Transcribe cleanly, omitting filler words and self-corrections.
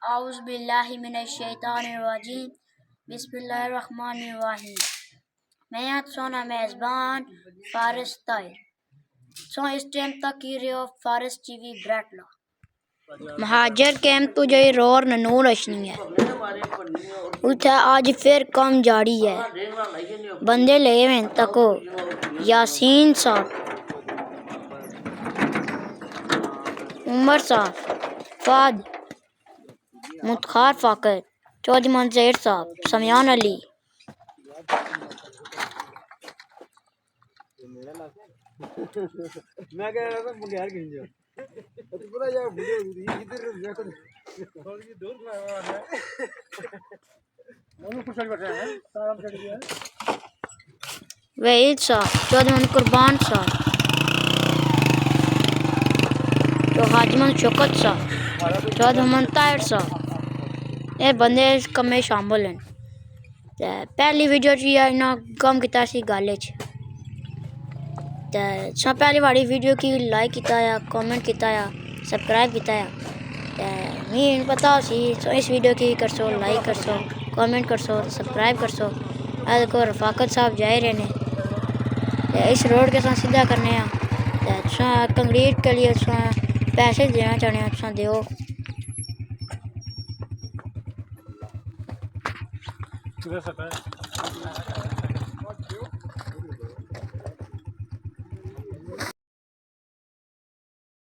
औज़ु बिल्लाहि मिनश शैतानिर रजीम बिस्मिल्लाहिर रहमानिर रहीम। मैं आज सोना मेज़बान फारिस ताहिर सो इस टाइम तक की रियो फारिस टीवी ब्रैटला महाजर कैम तुझे रोर नूर अशनी है उठा आज फिर कम जाड़ी है बंदे ले में तको यासीन साहब उमर साहब फाद मुतखार फाकर चौधरी मंजर साहब समियान अली मैं कह रहा था बगैर कहीं जाओ तो पूरा यार वीडियो इधर देखो थोड़ी दूर में है मनु कुछ बैठा है आराम से है वहीद साहब चौधरी कुर्बान साहब तो हाजमन शौकत साहब चौधरी ताहिर साहब ये बंदे इस कम्मे शामिल हैं ते पहली वीडियो च इन्ना कम कीता सी गल च ते पहली वाली वीडियो की लाइक किया या कमेंट किया या सब्सक्राइब किया या ते मैं पता सी इस वीडियो की करसो लाइक करसो कमेंट करसो सब्सक्राइब करसो आज को रफाकत साहब जाए रहे ने इस रोड के साथ सीधा करने कंक्रीट के लिए पैसे देना चाहने दो किधर से है